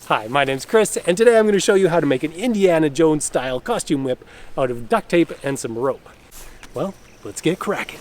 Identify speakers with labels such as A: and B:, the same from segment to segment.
A: Hi, my name's Chris, and today I'm going to show you how to make an Indiana Jones style costume whip out of duct tape and some rope. Well, let's get cracking.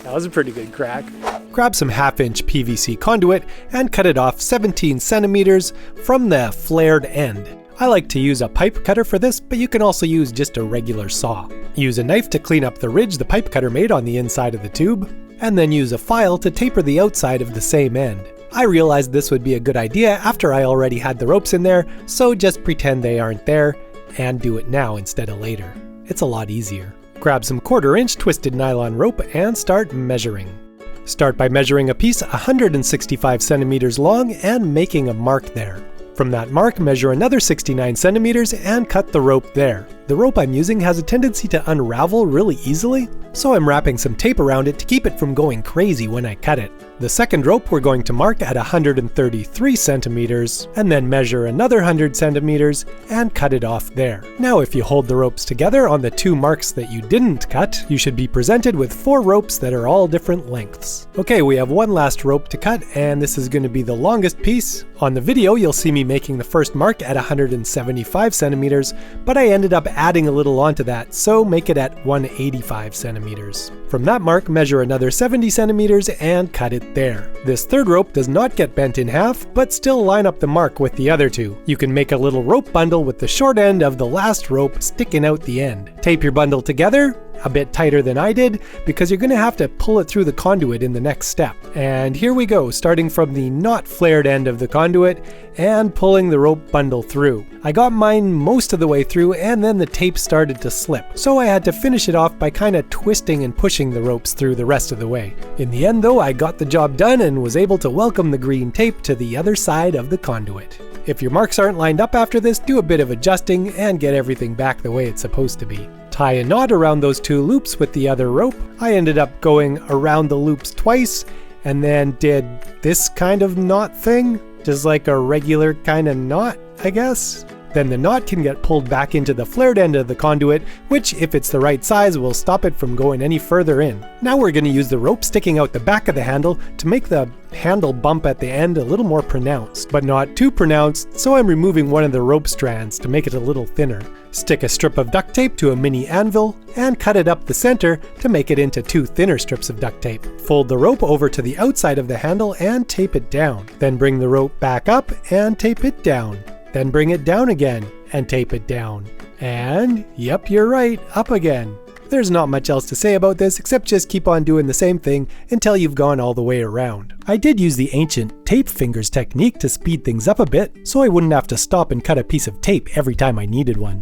A: That was a pretty good crack. Grab some 1/2-inch PVC conduit and cut it off 17 centimeters from the flared end. I like to use a pipe cutter for this, but you can also use just a regular saw. Use a knife to clean up the ridge the pipe cutter made on the inside of the tube, and then use a file to taper the outside of the same end. I realized this would be a good idea after I already had the ropes in there, so just pretend they aren't there and do it now instead of later. It's a lot easier. Grab some 1/4-inch twisted nylon rope and start measuring. Start by measuring a piece 165 centimeters long and making a mark there. From that mark, measure another 69 centimeters and cut the rope there. The rope I'm using has a tendency to unravel really easily, so I'm wrapping some tape around it to keep it from going crazy when I cut it. The second rope we're going to mark at 133 centimeters, and then measure another 100 centimeters and cut it off there. Now if you hold the ropes together on the 2 marks that you didn't cut, you should be presented with 4 ropes that are all different lengths. Okay, we have one last rope to cut, and this is going to be the longest piece. On the video, you'll see me making the first mark at 175 centimeters, but I ended up adding a little onto that, so make it at 185 centimeters. From that mark, measure another 70 centimeters and cut it there. This third rope does not get bent in half, but still line up the mark with the other 2. You can make a little rope bundle with the short end of the last rope sticking out the end. Tape your bundle together, a bit tighter than I did, because you're going to have to pull it through the conduit in the next step. And here we go, starting from the not flared end of the conduit and pulling the rope bundle through. I got mine most of the way through, and then the tape started to slip, so I had to finish it off by kind of twisting and pushing the ropes through the rest of the way. In the end though, I got the job done and was able to welcome the green tape to the other side of the conduit. If your marks aren't lined up after this, do a bit of adjusting and get everything back the way it's supposed to be. Tie a knot around those 2 loops with the other rope. I ended up going around the loops twice and then did this kind of knot thing, just like a regular kind of knot, I guess. Then the knot can get pulled back into the flared end of the conduit, which, if it's the right size, will stop it from going any further in. Now we're going to use the rope sticking out the back of the handle to make the handle bump at the end a little more pronounced, but not too pronounced, so I'm removing one of the rope strands to make it a little thinner. Stick a strip of duct tape to a mini anvil and cut it up the center to make it into 2 thinner strips of duct tape. Fold the rope over to the outside of the handle and tape it down. Then bring the rope back up and tape it down. Then bring it down again and tape it down. And, yep, you're right, up again. There's not much else to say about this except just keep on doing the same thing until you've gone all the way around. I did use the ancient tape fingers technique to speed things up a bit, so I wouldn't have to stop and cut a piece of tape every time I needed one.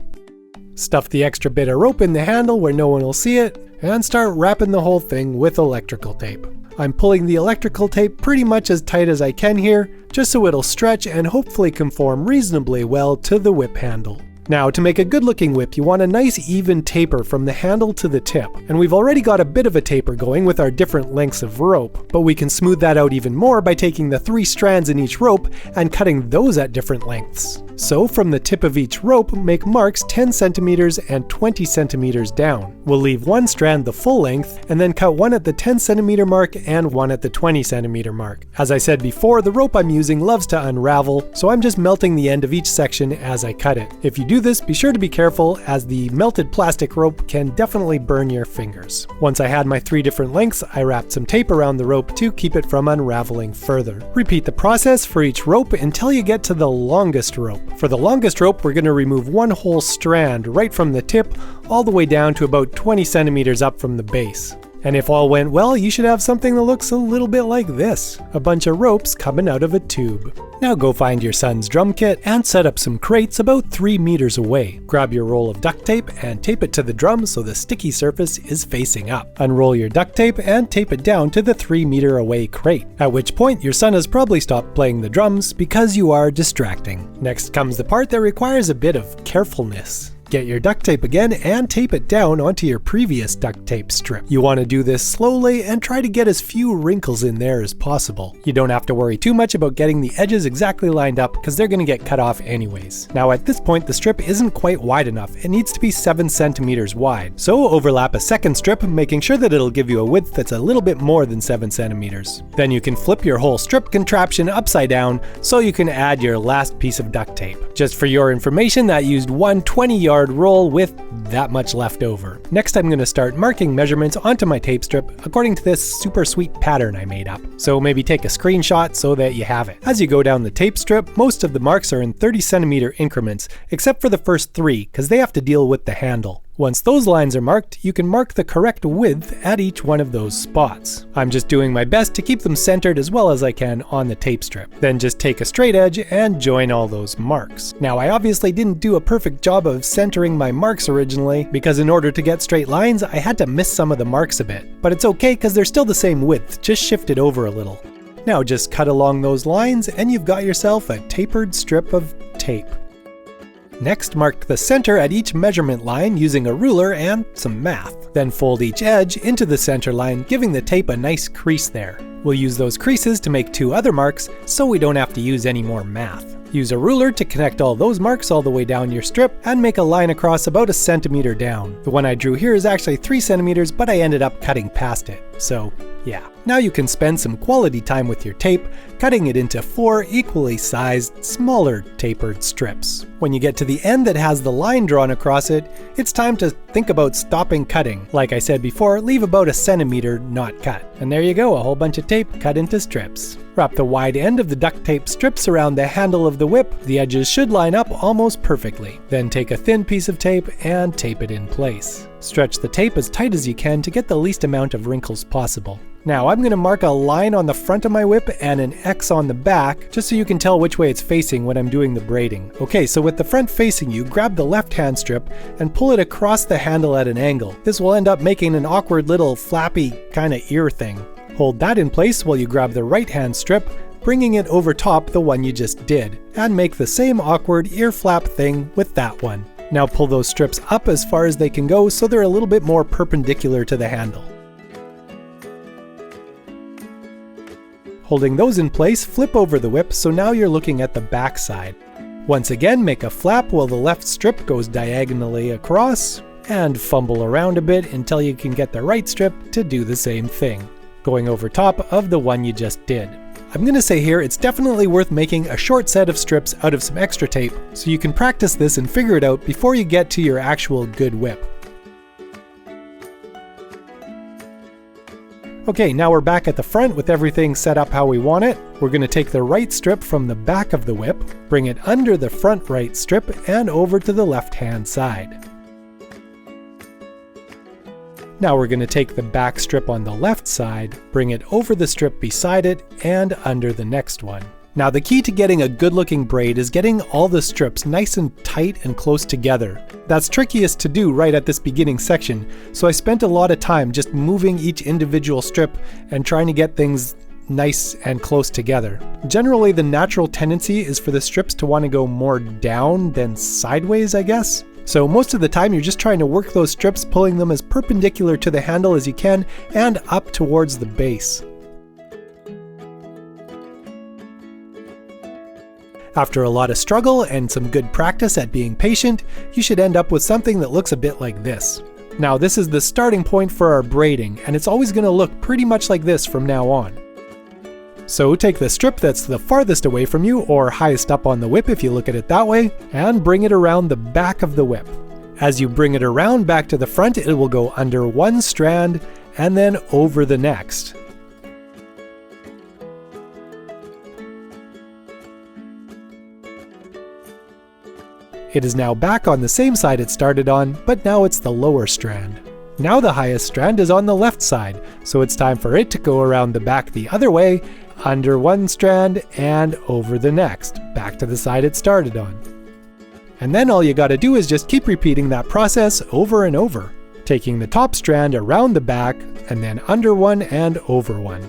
A: Stuff the extra bit of rope in the handle where no one will see it, and start wrapping the whole thing with electrical tape. I'm pulling the electrical tape pretty much as tight as I can here, just so it'll stretch and hopefully conform reasonably well to the whip handle. Now, to make a good looking whip, you want a nice even taper from the handle to the tip. And we've already got a bit of a taper going with our different lengths of rope, but we can smooth that out even more by taking the 3 strands in each rope and cutting those at different lengths. So from the tip of each rope, make marks 10 centimeters and 20 centimeters down. We'll leave one strand the full length and then cut one at the 10 centimeter mark and one at the 20 centimeter mark. As I said before, the rope I'm using loves to unravel, so I'm just melting the end of each section as I cut it. If you do this, be sure to be careful, as the melted plastic rope can definitely burn your fingers. Once I had my 3 different lengths, I wrapped some tape around the rope to keep it from unraveling further. Repeat the process for each rope until you get to the longest rope. For the longest rope, we're going to remove one whole strand right from the tip all the way down to about 20 centimeters up from the base. And if all went well, you should have something that looks a little bit like this. A bunch of ropes coming out of a tube. Now go find your son's drum kit and set up some crates about 3 meters away. Grab your roll of duct tape and tape it to the drum so the sticky surface is facing up. Unroll your duct tape and tape it down to the 3 meter away crate. At which point your son has probably stopped playing the drums because you are distracting. Next comes the part that requires a bit of carefulness. Get your duct tape again and tape it down onto your previous duct tape strip. You want to do this slowly and try to get as few wrinkles in there as possible. You don't have to worry too much about getting the edges exactly lined up because they're going to get cut off anyways. Now at this point the strip isn't quite wide enough. It needs to be 7 centimeters wide. So overlap a second strip, making sure that it'll give you a width that's a little bit more than 7 centimeters. Then you can flip your whole strip contraption upside down so you can add your last piece of duct tape. Just for your information, that used one 20-yard roll with that much left over. Next I'm going to start marking measurements onto my tape strip according to this super sweet pattern I made up. So maybe take a screenshot so that you have it. As you go down the tape strip, most of the marks are in 30 centimeter increments, except for the first 3 because they have to deal with the handle. Once those lines are marked, you can mark the correct width at each one of those spots. I'm just doing my best to keep them centered as well as I can on the tape strip. Then just take a straight edge and join all those marks. Now I obviously didn't do a perfect job of centering my marks originally, because in order to get straight lines I had to miss some of the marks a bit. But it's okay because they're still the same width, just shifted over a little. Now just cut along those lines and you've got yourself a tapered strip of tape. Next, mark the center at each measurement line using a ruler and some math. Then fold each edge into the center line, giving the tape a nice crease there. We'll use those creases to make 2 other marks so we don't have to use any more math. Use a ruler to connect all those marks all the way down your strip and make a line across about 1 centimeter down. The one I drew here is actually 3 centimeters, but I ended up cutting past it. So yeah. Now you can spend some quality time with your tape, cutting it into 4 equally sized, smaller tapered strips. When you get to the end that has the line drawn across it, it's time to think about stopping cutting. Like I said before, leave about 1 centimeter not cut. And there you go, a whole bunch of tape cut into strips. Wrap the wide end of the duct tape strips around the handle of the whip. The edges should line up almost perfectly. Then take a thin piece of tape and tape it in place. Stretch the tape as tight as you can to get the least amount of wrinkles possible. Now I'm going to mark a line on the front of my whip and an X on the back, just so you can tell which way it's facing when I'm doing the braiding. Okay, so with the front facing you, grab the left hand strip and pull it across the handle at an angle. This will end up making an awkward little flappy kind of ear thing. Hold that in place while you grab the right hand strip, bringing it over top the one you just did, and make the same awkward ear flap thing with that one. Now pull those strips up as far as they can go so they're a little bit more perpendicular to the handle. Holding those in place, flip over the whip so now you're looking at the back side. Once again, make a flap while the left strip goes diagonally across, and fumble around a bit until you can get the right strip to do the same thing, going over top of the one you just did. I'm going to say here it's definitely worth making a short set of strips out of some extra tape so you can practice this and figure it out before you get to your actual good whip. Okay, now we're back at the front with everything set up how we want it. We're going to take the right strip from the back of the whip, bring it under the front right strip and over to the left hand side. Now we're going to take the back strip on the left side, bring it over the strip beside it and under the next one. Now the key to getting a good looking braid is getting all the strips nice and tight and close together. That's trickiest to do right at this beginning section, so I spent a lot of time just moving each individual strip and trying to get things nice and close together. Generally the natural tendency is for the strips to want to go more down than sideways, I guess. So most of the time you're just trying to work those strips, pulling them as perpendicular to the handle as you can and up towards the base. After a lot of struggle and some good practice at being patient, you should end up with something that looks a bit like this. Now this is the starting point for our braiding, and it's always going to look pretty much like this from now on. So take the strip that's the farthest away from you, or highest up on the whip if you look at it that way, and bring it around the back of the whip. As you bring it around back to the front, it will go under one strand and then over the next. It is now back on the same side it started on, but now it's the lower strand. Now the highest strand is on the left side, so it's time for it to go around the back the other way, under one strand and over the next, back to the side it started on. And then all you gotta do is just keep repeating that process over and over, taking the top strand around the back and then under one and over one.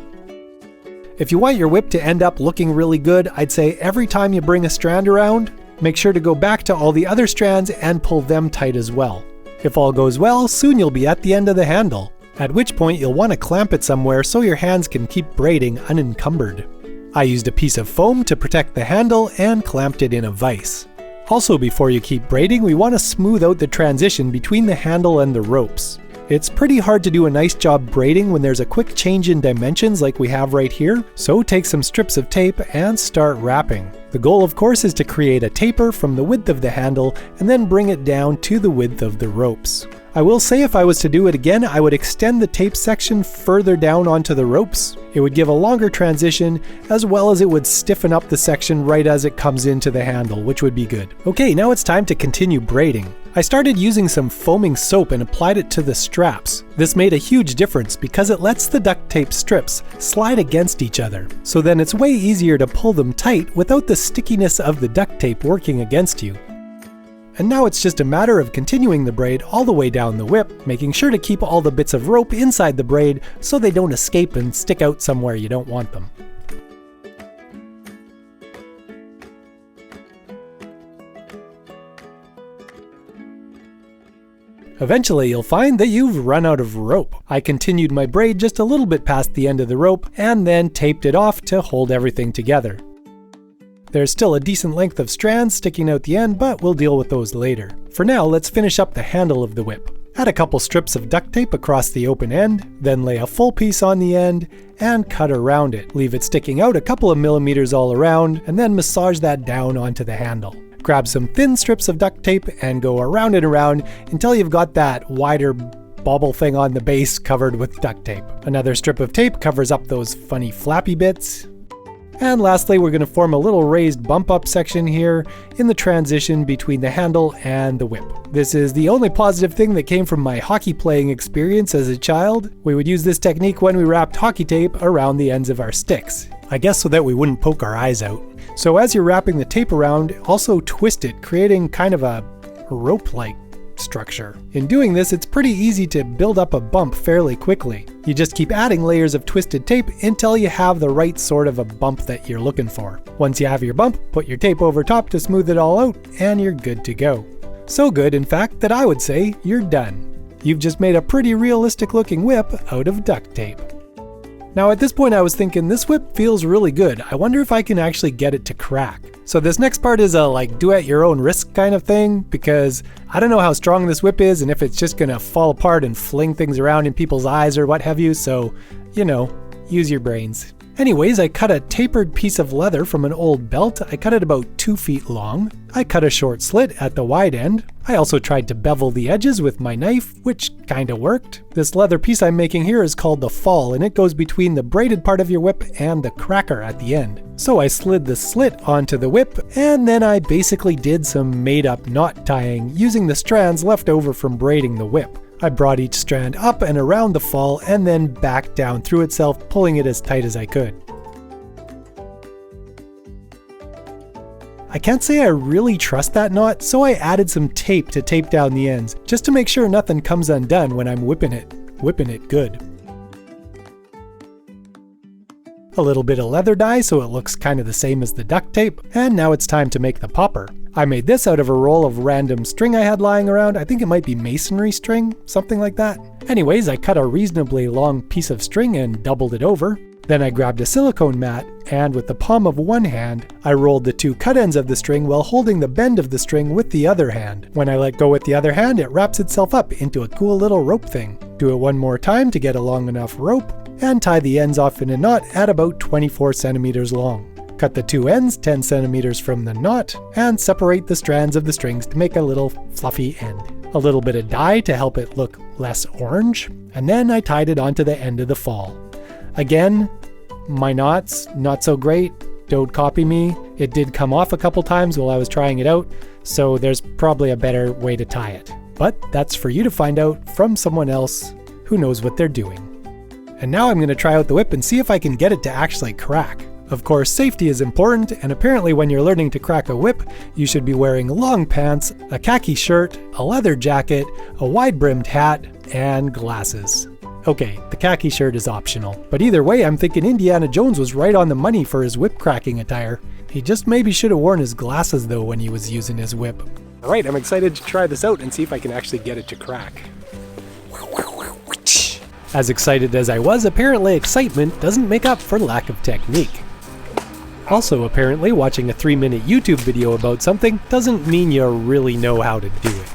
A: If you want your whip to end up looking really good, I'd say every time you bring a strand around, Make sure to go back to all the other strands and pull them tight as well. If all goes well, soon you'll be at the end of the handle, at which point you'll want to clamp it somewhere so your hands can keep braiding unencumbered. I used a piece of foam to protect the handle and clamped it in a vise. Also, before you keep braiding, we want to smooth out the transition between the handle and the ropes. It's pretty hard to do a nice job braiding when there's a quick change in dimensions like we have right here, so take some strips of tape and start wrapping. The goal, of course, is to create a taper from the width of the handle and then bring it down to the width of the ropes. I will say if I was to do it again, I would extend the tape section further down onto the ropes. It would give a longer transition, as well as it would stiffen up the section right as it comes into the handle, which would be good. Okay, now it's time to continue braiding. I started using some foaming soap and applied it to the straps. This made a huge difference because it lets the duct tape strips slide against each other. So then it's way easier to pull them tight without the stickiness of the duct tape working against you. And now it's just a matter of continuing the braid all the way down the whip, making sure to keep all the bits of rope inside the braid so they don't escape and stick out somewhere you don't want them. Eventually you'll find that you've run out of rope. I continued my braid just a little bit past the end of the rope and then taped it off to hold everything together. There's still a decent length of strands sticking out the end, but we'll deal with those later. For now, let's finish up the handle of the whip. Add a couple strips of duct tape across the open end, then lay a full piece on the end and cut around it. Leave it sticking out a couple of millimeters all around, and then massage that down onto the handle. Grab some thin strips of duct tape and go around and around until you've got that wider bobble thing on the base covered with duct tape. Another strip of tape covers up those funny flappy bits. And lastly, we're going to form a little raised bump up section here in the transition between the handle and the whip. This is the only positive thing that came from my hockey playing experience as a child. We would use this technique when we wrapped hockey tape around the ends of our sticks. I guess so that we wouldn't poke our eyes out. So as you're wrapping the tape around, also twist it, creating kind of a rope-like structure. In doing this, it's pretty easy to build up a bump fairly quickly. You just keep adding layers of twisted tape until you have the right sort of a bump that you're looking for. Once you have your bump, put your tape over top to smooth it all out, and you're good to go. So good, in fact, that I would say you're done. You've just made a pretty realistic looking whip out of duct tape. Now at this point I was thinking, this whip feels really good. I wonder if I can actually get it to crack. So this next part is a like do at your own risk kind of thing, because I don't know how strong this whip is and if it's just gonna fall apart and fling things around in people's eyes or what have you, so, you know, use your brains. Anyways, I cut a tapered piece of leather from an old belt. I cut it about 2 feet long. I cut a short slit at the wide end. I also tried to bevel the edges with my knife, which kinda worked. This leather piece I'm making here is called the fall, and it goes between the braided part of your whip and the cracker at the end. So I slid the slit onto the whip, and then I basically did some made-up knot tying using the strands left over from braiding the whip. I brought each strand up and around the fall and then back down through itself, pulling it as tight as I could. I can't say I really trust that knot, so I added some tape to tape down the ends, just to make sure nothing comes undone when I'm whipping it good. A little bit of leather dye so it looks kind of the same as the duct tape, and now it's time to make the popper. I made this out of a roll of random string I had lying around. I think it might be masonry string, something like that. Anyways, I cut a reasonably long piece of string and doubled it over. Then I grabbed a silicone mat, and with the palm of one hand, I rolled the 2 cut ends of the string while holding the bend of the string with the other hand. When I let go with the other hand, it wraps itself up into a cool little rope thing. Do it one more time to get a long enough rope, and tie the ends off in a knot at about 24 centimeters long. Cut the 2 ends 10 centimeters from the knot, and separate the strands of the strings to make a little fluffy end. A little bit of dye to help it look less orange, and then I tied it onto the end of the fall. Again, my knots, not so great, don't copy me. It did come off a couple times while I was trying it out, so there's probably a better way to tie it. But that's for you to find out from someone else who knows what they're doing. And now I'm going to try out the whip and see if I can get it to actually crack. Of course, safety is important, and apparently when you're learning to crack a whip, you should be wearing long pants, a khaki shirt, a leather jacket, a wide-brimmed hat, and glasses. Okay, the khaki shirt is optional, but either way I'm thinking Indiana Jones was right on the money for his whip cracking attire. He just maybe should have worn his glasses though when he was using his whip. Alright, I'm excited to try this out and see if I can actually get it to crack. As excited as I was, apparently excitement doesn't make up for lack of technique. Also, apparently, watching a 3-minute YouTube video about something doesn't mean you really know how to do it.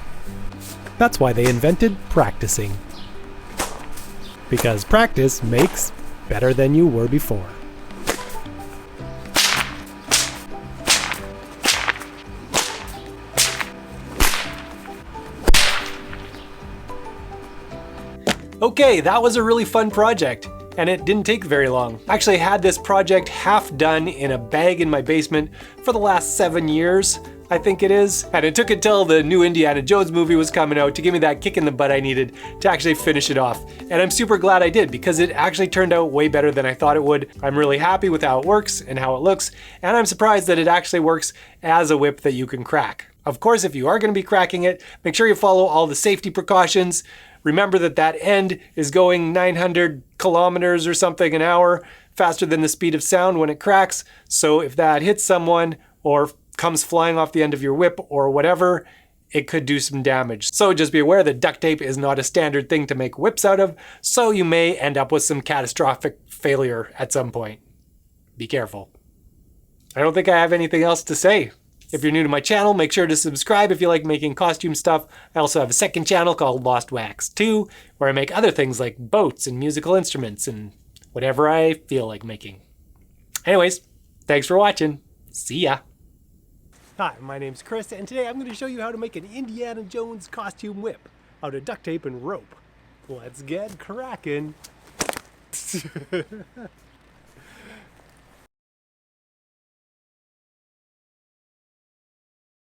A: That's why they invented practicing. Because practice makes better than you were before. Okay, that was a really fun project, and it didn't take very long. I actually had this project half done in a bag in my basement for the last 7 years, I think it is. And it took until the new Indiana Jones movie was coming out to give me that kick in the butt I needed to actually finish it off. And I'm super glad I did, because it actually turned out way better than I thought it would. I'm really happy with how it works and how it looks, and I'm surprised that it actually works as a whip that you can crack. Of course, if you are going to be cracking it, make sure you follow all the safety precautions. Remember that that end is going 900 kilometers or something an hour faster than the speed of sound when it cracks. So if that hits someone or comes flying off the end of your whip or whatever, it could do some damage. So just be aware that duct tape is not a standard thing to make whips out of, so you may end up with some catastrophic failure at some point. Be careful. I don't think I have anything else to say. If you're new to my channel, make sure to subscribe if you like making costume stuff. I also have a second channel called Lost Wax 2, where I make other things like boats and musical instruments and whatever I feel like making. Anyways, thanks for watching. See ya. Hi, my name's Chris, and today I'm going to show you how to make an Indiana Jones costume whip out of duct tape and rope. Let's get cracking.